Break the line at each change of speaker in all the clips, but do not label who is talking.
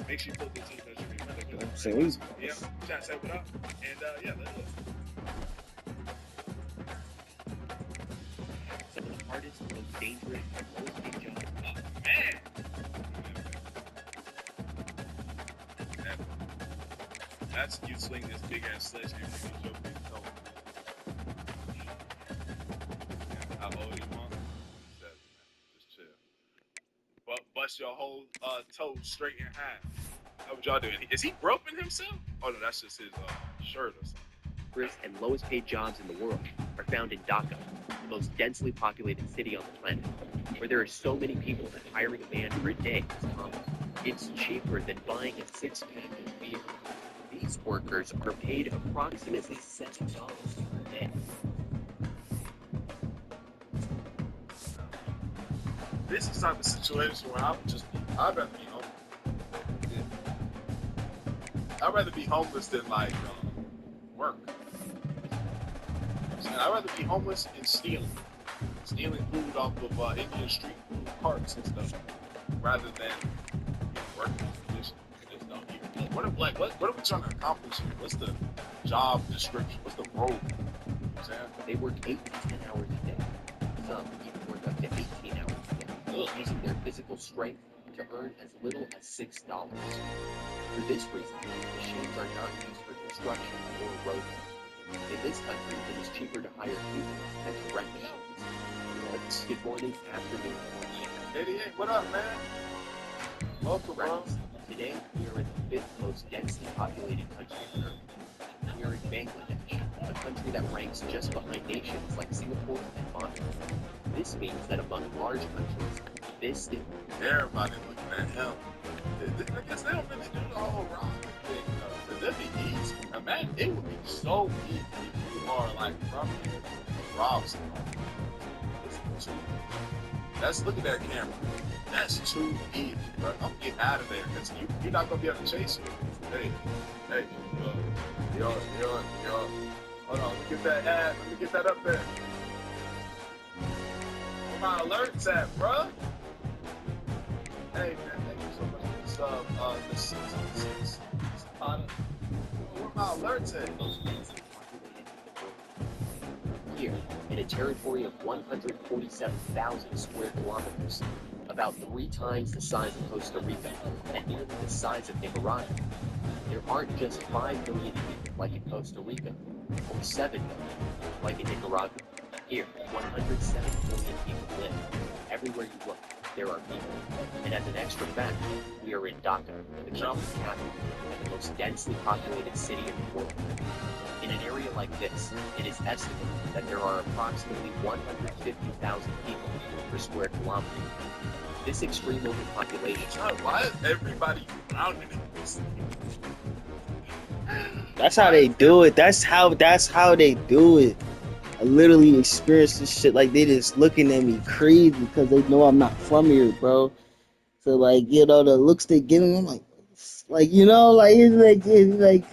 Make sure you put the team that you remember.
So we
Yeah, chat, say what up, and yeah, let's go.
Some of the hardest, most dangerous, and lowest paid jobs.
Man. That's you swing this big ass sledgehammer and you joke with toe. How old you want? 7, man. Just chill. But bust your whole toe straight in half. How would y'all do it? Is he groping himself? Oh no, that's just his shirt or something.
And lowest paid jobs in the world are found in Dhaka, the most densely populated city on the planet, where there are so many people that hiring a man for a day is common. It's cheaper than buying a six-pack of beer. These workers are paid approximately $7 per day.
This is the type of situation where I'd rather be homeless. I'd rather be homeless than like work. I'd rather be homeless and stealing food off of Indian street food carts and stuff, rather than working in a position you just don't even know. What are we trying to accomplish here? What's the job description? What's the role? You know what I'm saying?
They work 8 to 10 hours a day. Some even work up to 18 hours a day, using their physical strength to earn as little as $6. For this reason, machines are not used for construction or road work. In this country, it is cheaper to hire humans than to rent machines. Good morning, afternoon, or evening.
88, what up, man? Welcome, bro.
Today, we are in the 5th most densely populated country on Earth. We are in Bangladesh, a country that ranks just behind nations like Singapore and Monaco. This means that among large countries, this is...
Everybody looking at him. I guess they don't really do the whole robbing thing, though. Because that'd be easy. Imagine, it would be so easy if you are, like, from here to rob somebody. Let's look at that camera. That's too easy, bro. I'm getting out of there because you're not going to be able to chase me. Hey, yo. Hold on, let me get that ad. Let me get that up there. Where my alerts at, bro? Hey, man, thank you so much for this product. Where my alerts at?
Here, in a territory of 147,000 square kilometers, about 3 times the size of Costa Rica, and nearly the size of Nicaragua, there aren't just 5 million people like in Costa Rica, or 7 million like in Nicaragua. Here, 107 million people live. Everywhere you look, there are people. And as an extra fact, we are in Dhaka, the country's capital, and the most densely populated city in the world. In an area like this, it is estimated that there are approximately 150,000 people per square kilometer. This extreme overpopulation...
Why is everybody drowning in this?
that's how they do it. That's how they do it. I literally experienced this shit. Like, they just looking at me crazy because they know I'm not from here, bro. So, like, you know, the looks they give me, I'm like, you know, like, it's like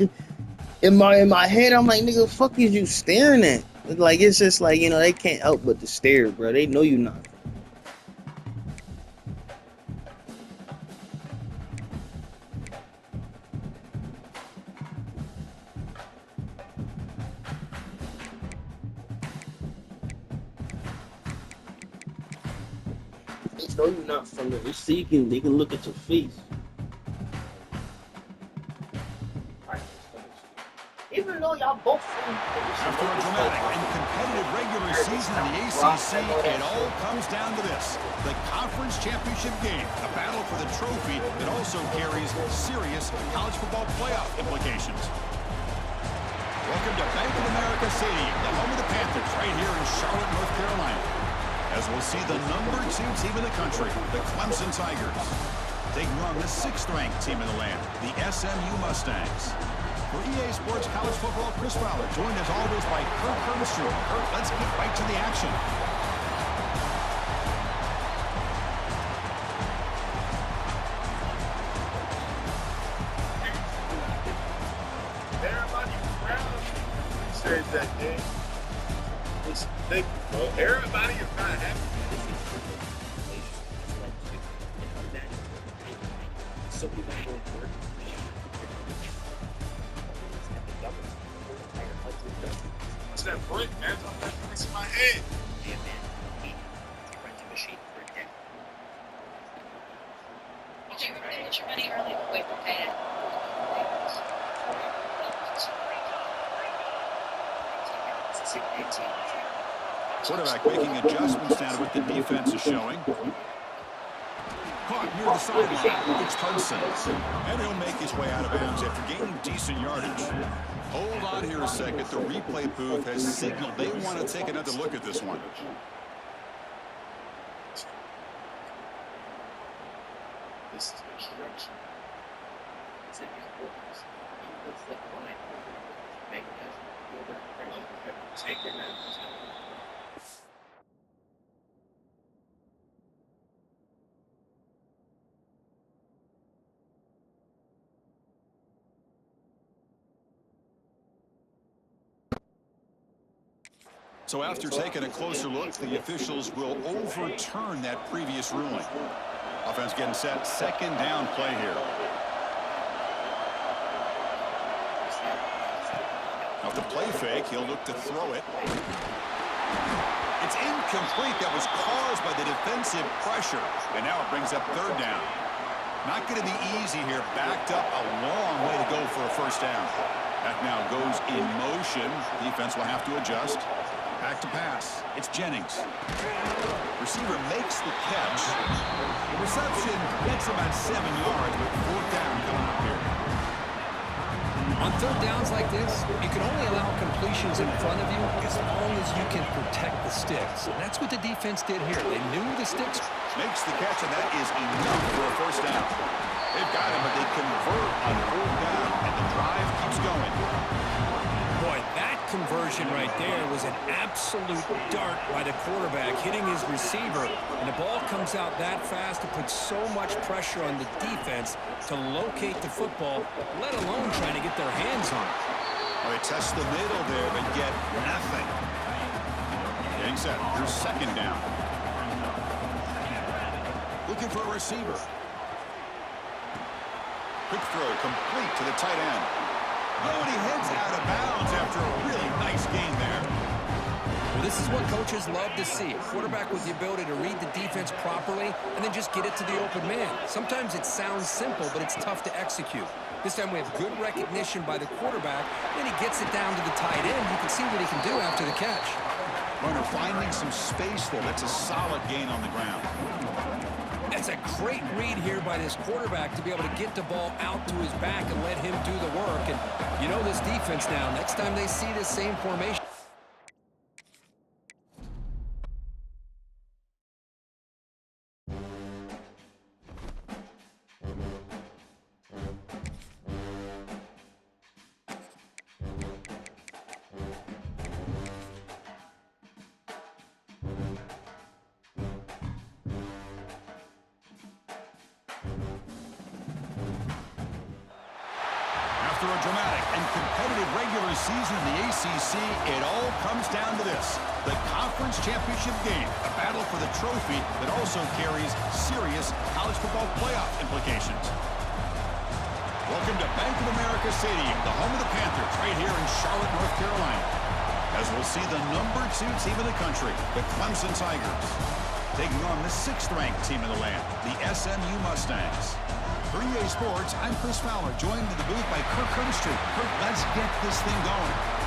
in my head, I'm like, nigga, fuck is you staring at? Like, it's just like, you know, they can't help but to stare, bro. They know you not. They know you not from there. They can look at your face. Even though y'all both from...
After a dramatic and competitive regular season in the ACC, it all comes down to this: the conference championship game, a battle for the trophy that also carries serious college football playoff implications. Welcome to Bank of America Stadium, the home of the Panthers, right here in Charlotte, North Carolina. As we'll see the number 2 team in the country, the Clemson Tigers, taking on the 6th-ranked team in the land, the SMU Mustangs. For EA Sports College Football, Chris Fowler, joined as always by Kirk Herbstreit. Kirk, let's get right to the action.
Everybody around said that game. Listen, thank you, bro. Everybody is not happy.
So even more important, and the government will hire hundreds of
What's that brick, man? I'm that bricks in my head.
man to rent a machine for a day.
Did you get your money early? Wait, okay.
Quarterback making adjustments down to what the defense is showing. Caught near the sideline. It's Hudson. And he'll make his way out of bounds after gaining decent yardage. Hold on here a second. The replay booth has signaled they want to take another look at this one.
This is instruction.
It's in his books. He puts the line. Make that.
Take it, man.
So after taking a closer look, the officials will overturn that previous ruling. Offense getting set. Second down play here. Off the play fake, he'll look to throw it. It's incomplete. That was caused by the defensive pressure. And now it brings up third down. Not going to be easy here. Backed up a long way to go for a first down. That now goes in motion. Defense will have to adjust. Back to pass. It's Jennings. Receiver makes the catch. The reception gets about 7 yards, but fourth down coming up here.
On third downs like this, you can only allow completions in front of you as long as you can protect the sticks. And that's what the defense did here. They knew the sticks.
Makes the catch, and that is enough for a first down. They've got him, but they convert on fourth down, and the drive keeps going.
Boy, that conversion right there was an absolute dart by the quarterback, hitting his receiver. And the ball comes out that fast to put so much pressure on the defense to locate the football, let alone trying to get their hands on it.
Well, they test the middle there, but get nothing. Getting set. Here's second down. Looking for a receiver. Quick throw complete to the tight end. Oh, and he heads out of bounds after a really nice gain there.
Well, this is what coaches love to see. A quarterback with the ability to read the defense properly and then just get it to the open man. Sometimes it sounds simple, but it's tough to execute. This time we have good recognition by the quarterback, and he gets it down to the tight end. You can see what he can do after the catch.
Runner finding some space there. That's a solid gain on the ground.
That's a great read here by this quarterback to be able to get the ball out to his back and let him do the work. And you know this defense now. Next time they see this same formation.
After a dramatic and competitive regular season in the ACC, it all comes down to this: the conference championship game, a battle for the trophy that also carries serious college football playoff implications. Welcome to Bank of America Stadium, the home of the Panthers, right here in Charlotte, North Carolina, as we'll see the number 2 team in the country, the Clemson Tigers, taking on the 6th-ranked team in the land, the SMU Mustangs. For EA Sports, I'm Chris Fowler, joined in the booth by Kirk Herbstreit. Kirk, let's get this thing going.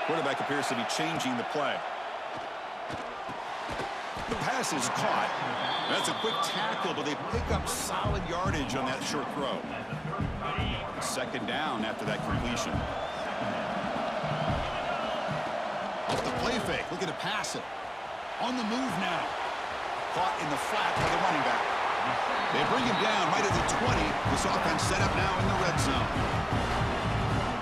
Quarterback appears to be changing the play. The pass is caught. That's a quick tackle, but they pick up solid yardage on that short throw. Second down after that completion. Off the play fake, looking to pass it. On the move now. Caught in the flat by the running back. They bring him down right at the 20. This offense set up now in the red zone.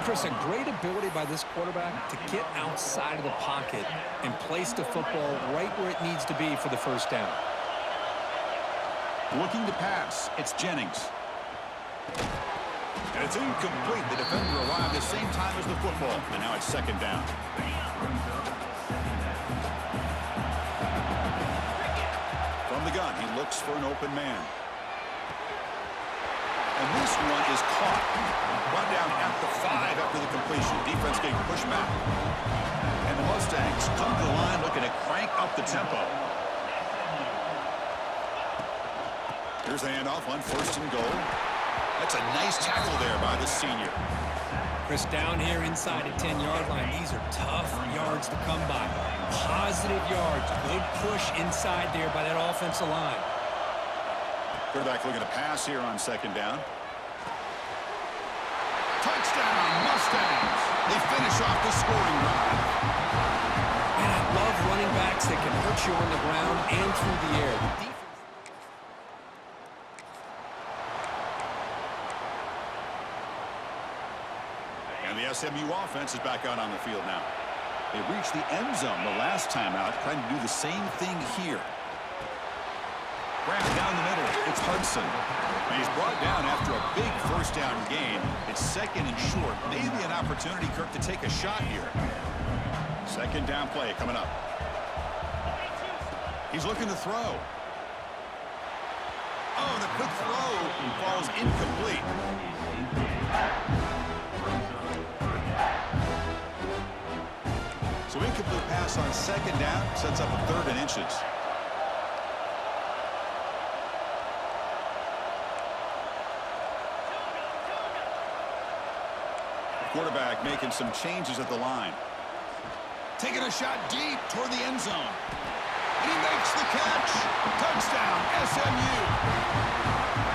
Chris, a great ability by this quarterback to get outside of the pocket and place the football right where it needs to be for the first down.
Looking to pass, it's Jennings. And it's incomplete. The defender arrived at the same time as the football, and now it's second down. From the gun, he looks for an open man. And this one is caught. Run down at the 5 after the completion. Defense getting pushed back. And the Mustangs come to the line looking to crank up the tempo. Here's the handoff on 1st and goal. That's a nice tackle there by the senior.
Chris, down here inside the 10-yard line, these are tough yards to come by. Positive yards. Good push inside there by that offensive line.
Quarterback looking to pass here on 2nd down. Touchdown, Mustangs. They finish off the scoring drive.
And I love running backs that can hurt you on the ground and through the air. The defense.
And the SMU offense is back out on the field now. They reached the end zone the last time out, trying to do the same thing here. Grab down the middle. It's Hudson. And he's brought down after a big first down gain. It's 2nd and short. Maybe an opportunity, Kirk, to take a shot here. 2nd down play coming up. He's looking to throw. Oh, the quick throw falls incomplete. So incomplete pass on 2nd down sets up a 3rd and inches. Quarterback making some changes at the line. Taking a shot deep toward the end zone. And he makes the catch. Touchdown, SMU.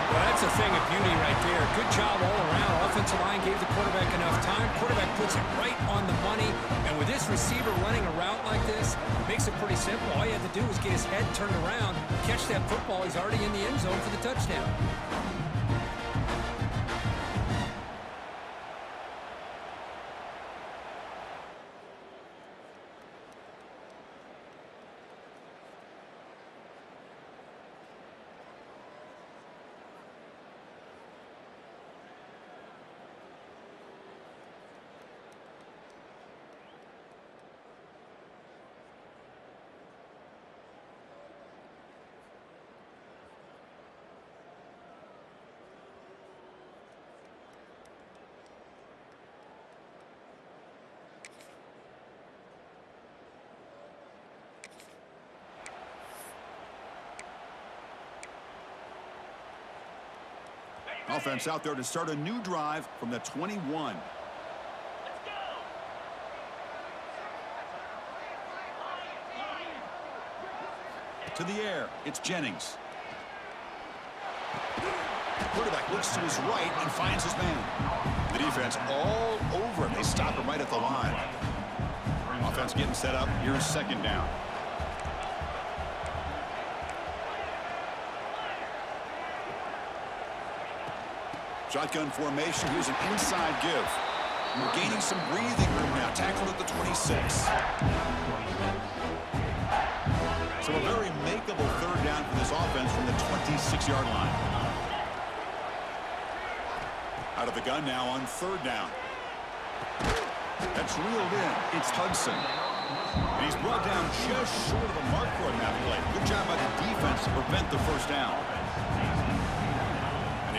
Well, that's a thing of beauty right there. Good job all around. Offensive line gave the quarterback enough time. Quarterback puts it right on the money. And with this receiver running a route like this, makes it pretty simple. All you had to do was get his head turned around, catch that football. He's already in the end zone for the touchdown.
Offense out there to start a new drive from the 21. To the air, it's Jennings. Quarterback looks to his right and finds his man. The defense all over him. They stop him right at the line. Offense getting set up. Here's 2nd down. Shotgun formation. Here's an inside give. We're gaining some breathing room now. Tackled at the 26. So a very makeable 3rd down for this offense from the 26-yard line. Out of the gun now on 3rd down. That's reeled in. It's Hudson. And he's brought down just short of a marker on that play. Good job by the defense to prevent the first down.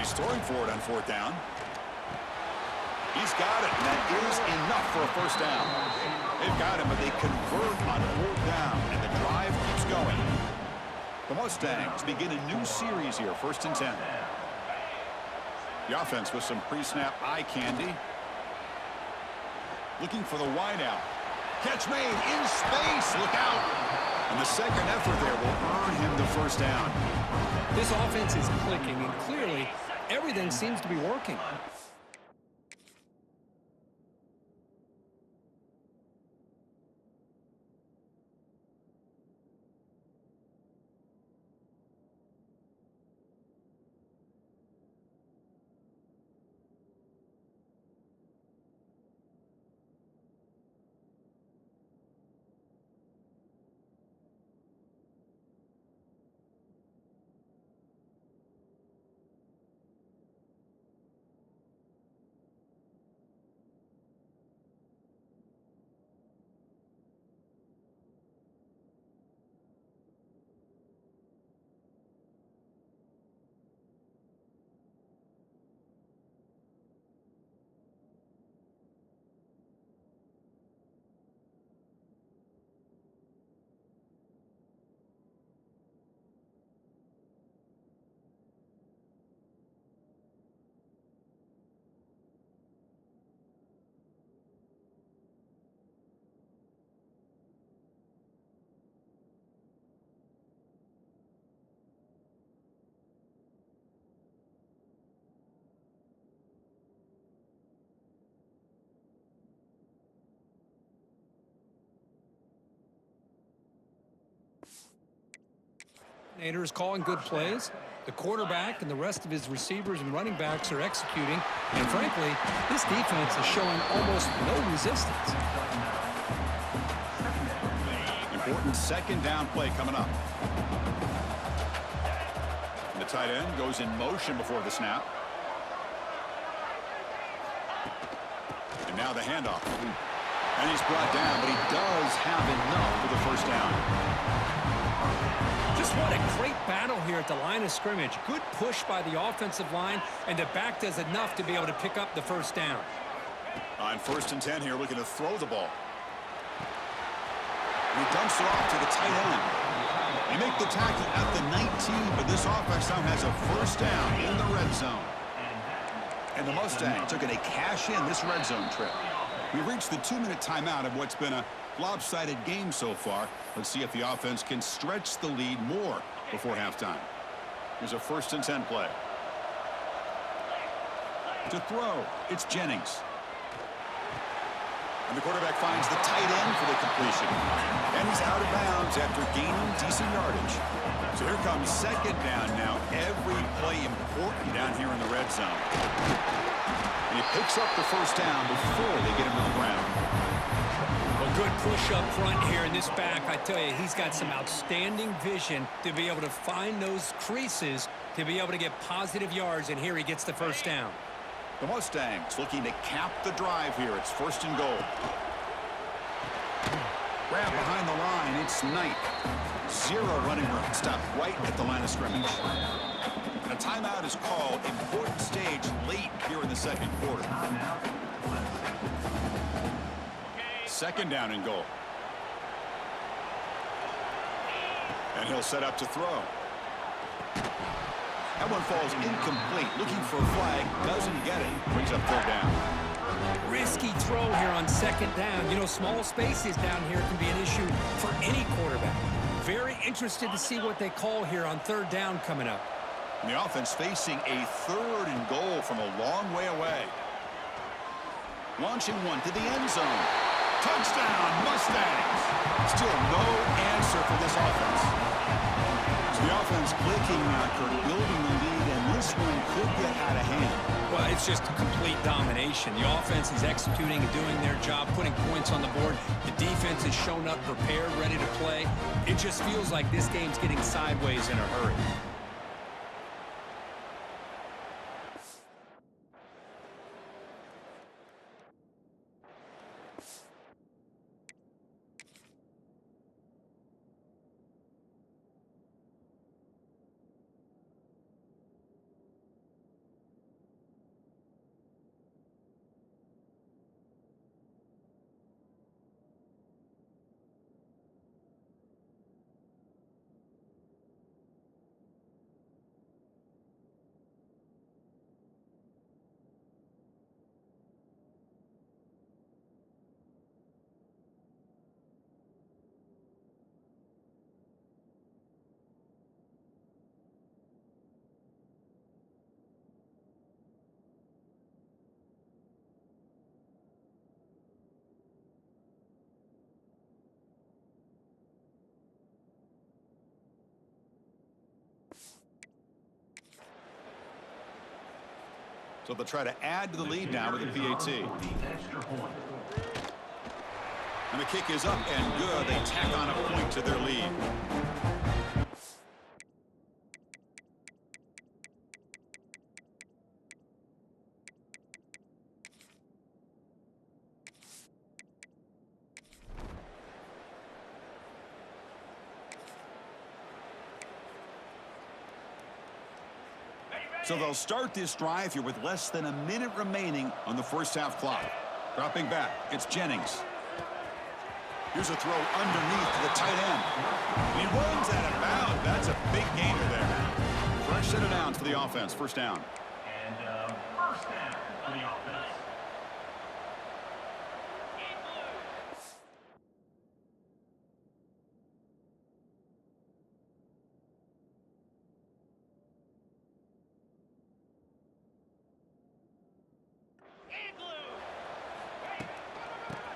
He's throwing for it on 4th down. He's got it, and that is enough for a first down. They've got him, but they convert on 4th down, and the drive keeps going. The Mustangs begin a new series here, 1st and 10. The offense with some pre-snap eye candy. Looking for the wideout. Catch made in space. Look out. And the 2nd effort there will earn him the first down.
This offense is clicking, and clearly everything seems to be working. Coordinator is calling good plays. The quarterback and the rest of his receivers and running backs are executing. And frankly, this defense is showing almost no resistance.
Important second down play coming up. The tight end goes in motion before the snap. And now the handoff. And he's brought down, but he does have enough for the first down.
Just what a great battle here at the line of scrimmage. Good push by the offensive line, and the back does enough to be able to pick up the first down.
On 1st and 10 here, looking to throw the ball. And he dumps it off to the tight end. They make the tackle at the 19, but this offense now has a first down in the red zone. And the Mustangs are going to cash in this red zone trip. We've reached the 2-minute timeout of what's been a lopsided game so far. Let's see if the offense can stretch the lead more before halftime. Here's a 1st and 10 play. To throw, it's Jennings. And the quarterback finds the tight end for the completion. And he's out of bounds after gaining decent yardage. So here comes second down now. Every play important down here in the red zone. And he picks up the first down before they get him to the ground.
A good push up front here in this back. I tell you, he's got some outstanding vision to be able to find those creases to be able to get positive yards, and here he gets the first down.
The Mustangs looking to cap the drive here. It's 1st and goal. Grab behind the line. It's Knight. 0 running room. Stopped right at the line of scrimmage. And a timeout is called. Important stage late here in the second quarter. 2nd down and goal. And he'll set up to throw. That one falls incomplete. Looking for a flag. Doesn't get it. Brings up 3rd down.
Risky throw here on 2nd down. You know, small spaces down here can be an issue for any quarterback. Very interested to see what they call here on 3rd down coming up.
And the offense facing a 3rd and goal from a long way away. Launching one to the end zone. Touchdown, Mustangs. Still no answer for this offense. So the offense clicking after building the lead, and this one could get out of hand.
Well, it's just complete domination. The offense is executing and doing their job, putting points on the board. The defense has shown up prepared, ready to play. It just feels like this game's getting sideways in a hurry.
So they'll try to add to the lead now with a PAT. And the kick is up and good. They tack on a point to their lead. So they'll start this drive here with less than a minute remaining on the first half clock. Dropping back, it's Jennings. Here's a throw underneath to the tight end. And he runs out of bounds. That's a big gainer there. Fresh set of downs for the offense. First down.
And first down for the offense.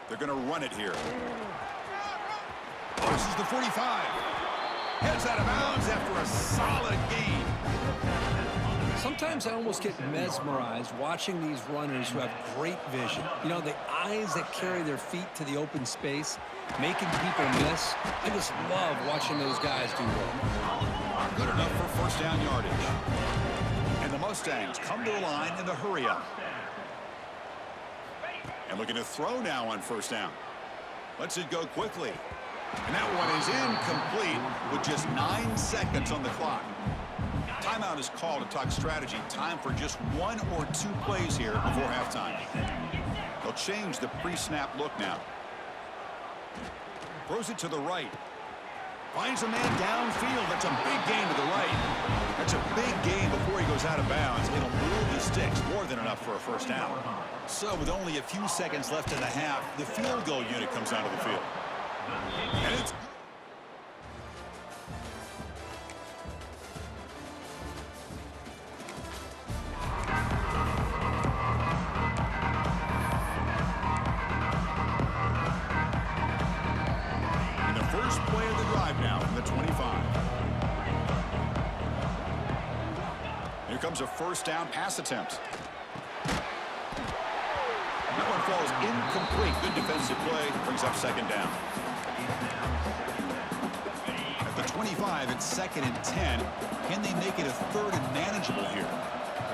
They're going to run it here. This is the 45. Heads out of bounds after a solid gain.
Sometimes I almost get mesmerized watching these runners who have great vision. You know, the eyes that carry their feet to the open space, making people miss. I just love watching those guys do well.
Good enough for first down yardage. And the Mustangs come to the line in the hurry-up. And looking to throw now on first down. Lets it go quickly. And that one is incomplete with just 9 seconds on the clock. Timeout is called to talk strategy. Time for just 1 or 2 plays here before halftime. They'll change the pre-snap look now. Throws it to the right. Finds a man downfield. That's a big gain to the right. That's a big gain before he goes out of bounds. It'll move the sticks, more than enough for a first down. So with only a few seconds left in the half, the field goal unit comes out of the field. And it's first play of the drive now from the 25. Here comes a first down pass attempt. That one falls incomplete. Good defensive play. Brings up second down. At the 25, it's 2nd and 10. Can they make it a 3rd and manageable here?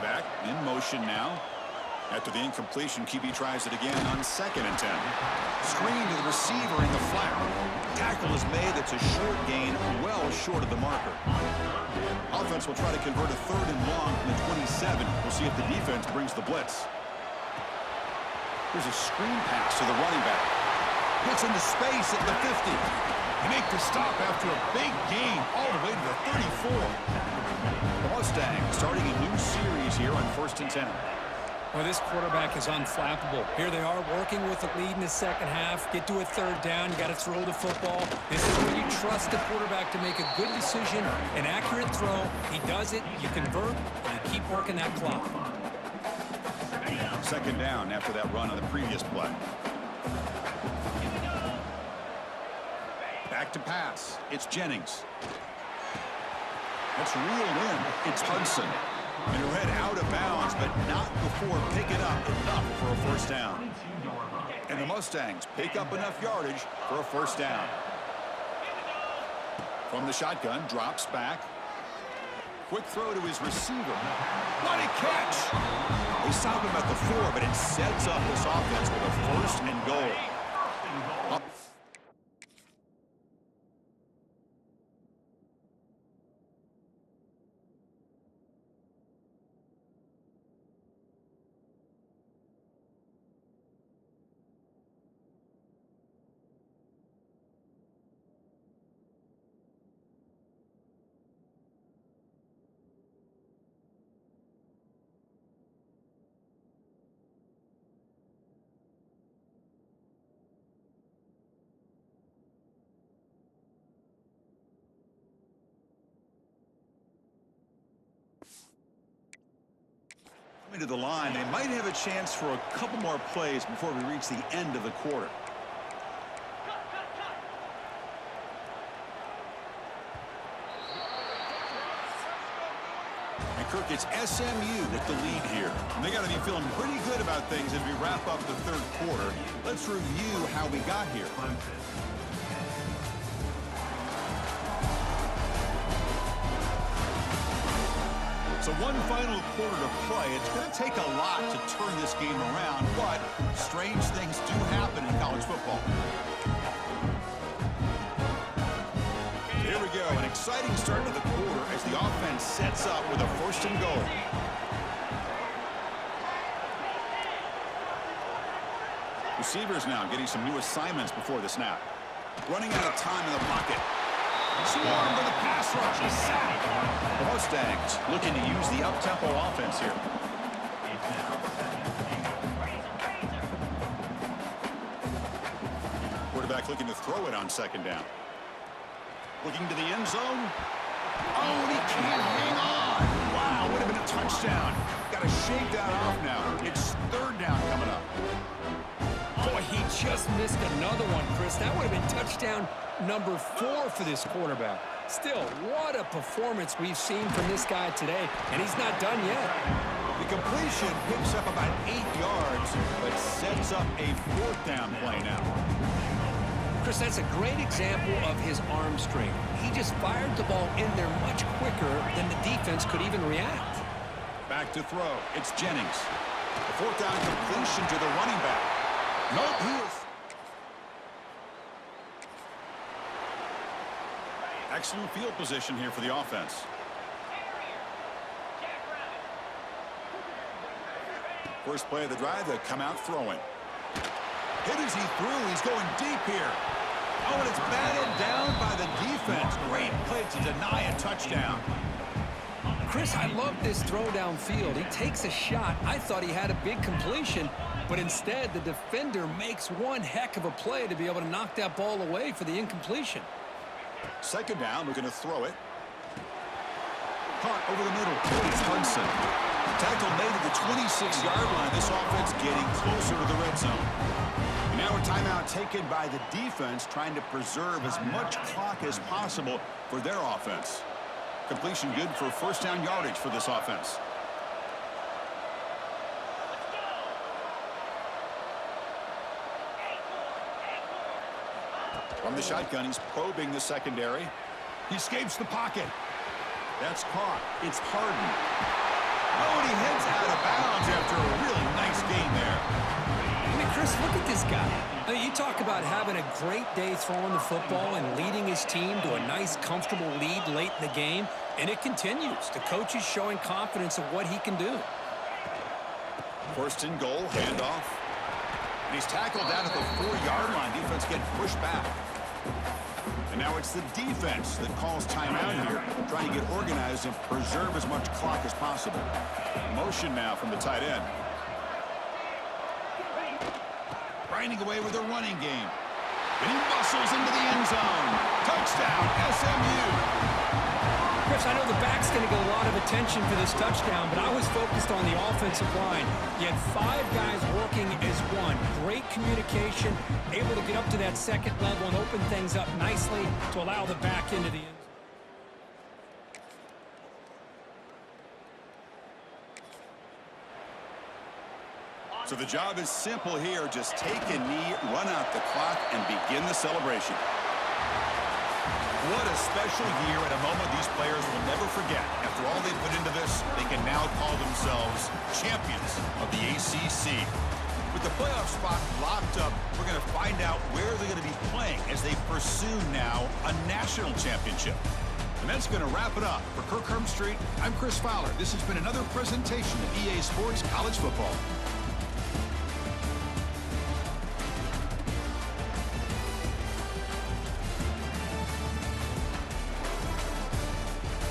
Back in motion now. After the incompletion, QB tries it again on 2nd and 10. Screen to the receiver in the flat. Tackle is made. That's a short gain, well short of the marker. Offense will try to convert a 3rd and long from the 27. We'll see if the defense brings the blitz. Here's a screen pass to the running back. Gets into space at the 50. They make the stop after a big gain all the way to the 34. The Mustangs starting a new series here on 1st and 10.
Well, this quarterback is unflappable. Here they are working with the lead in the second half. Get to a 3rd down. You got to throw the football. This is where you trust the quarterback to make a good decision, an accurate throw. He does it. You convert, and you keep working that clock.
2nd down after that run on the previous play. Back to pass. It's Jennings. That's reeled in. It's Hudson. And her head out of bounds, but not before picking up enough for a first down. And the Mustangs pick up enough yardage for a first down. From the shotgun, drops back. Quick throw to his receiver. What a catch! They stop him at the 4, but it sets up this offense with a 1st and goal. To the line, they might have a chance for a couple more plays before we reach the end of the quarter. And Kirk, it's SMU with the lead here. And they got to be feeling pretty good about things as we wrap up the 3rd quarter. Let's review how we got here. So one final quarter to play. It's going to take a lot to turn this game around, but strange things do happen in college football. Here we go, an exciting start to the quarter as the offense sets up with a 1st and goal. Receivers now getting some new assignments before the snap. Running out of time in the pocket. Swarmed by the pass rush. He's sacked. The Mustangs looking to use the up-tempo offense here. Quarterback looking to throw it on 2nd down. Looking to the end zone. Oh, and he can't hang on. Wow, would have been a touchdown. Got to shake that off now. It's 3rd down coming up. Boy, he
just missed another one, Chris. That would have been touchdown number 4 for this quarterback. Still, what a performance we've seen from this guy today, and he's not done yet.
The completion picks up about 8 yards, but sets up a 4th down play now.
Chris, that's a great example of his arm strength. He just fired the ball in there much quicker than the defense could even react.
Back to throw. It's Jennings. The 4th down completion to the running back. Nope, he is. Excellent field position here for the offense. First play of the drive, they come out throwing. Hit as he threw. He's going deep here. Oh, and it's batted down by the defense. Great play to deny a touchdown.
Chris, I love this throw downfield. He takes a shot. I thought he had a big completion, but instead the defender makes one heck of a play to be able to knock that ball away for the incompletion.
Second down, we're going to throw it. Caught over the middle. It's Hudson. Tackle made at the 26-yard line. This offense getting closer to the red zone. And now a timeout taken by the defense, trying to preserve as much clock as possible for their offense. Completion good for first down yardage for this offense. From the shotgun, he's probing the secondary. He escapes the pocket. That's caught. It's Harden. Oh, and he heads out of bounds after a really nice gain there.
I mean, Chris, look at this guy. I mean, you talk about having a great day throwing the football and leading his team to a nice, comfortable lead late in the game, and it continues. The coach is showing confidence of what he can do.
First and goal, handoff. And he's tackled down at the 4-yard line. Defense getting pushed back. And now it's the defense that calls timeout here, trying to get organized and preserve as much clock as possible. Motion now from the tight end. Grinding away with a running game. And he muscles into the end zone. Touchdown, SMU.
Chris, I know the back's going to get a lot of attention for this touchdown, but I was focused on the offensive line. You had 5 guys working as one. Great communication, able to get up to that second level and open things up nicely to allow the back into the end.
So the job is simple here. Just take a knee, run out the clock, and begin the celebration. What a special year and a moment these players will never forget. After all they put into this, they can now call themselves champions of the ACC. With the playoff spot locked up, we're going to find out where they're going to be playing as they pursue now a national championship. And that's going to wrap it up. For Kirk Herbstreit, I'm Chris Fowler. This has been another presentation of EA Sports College Football.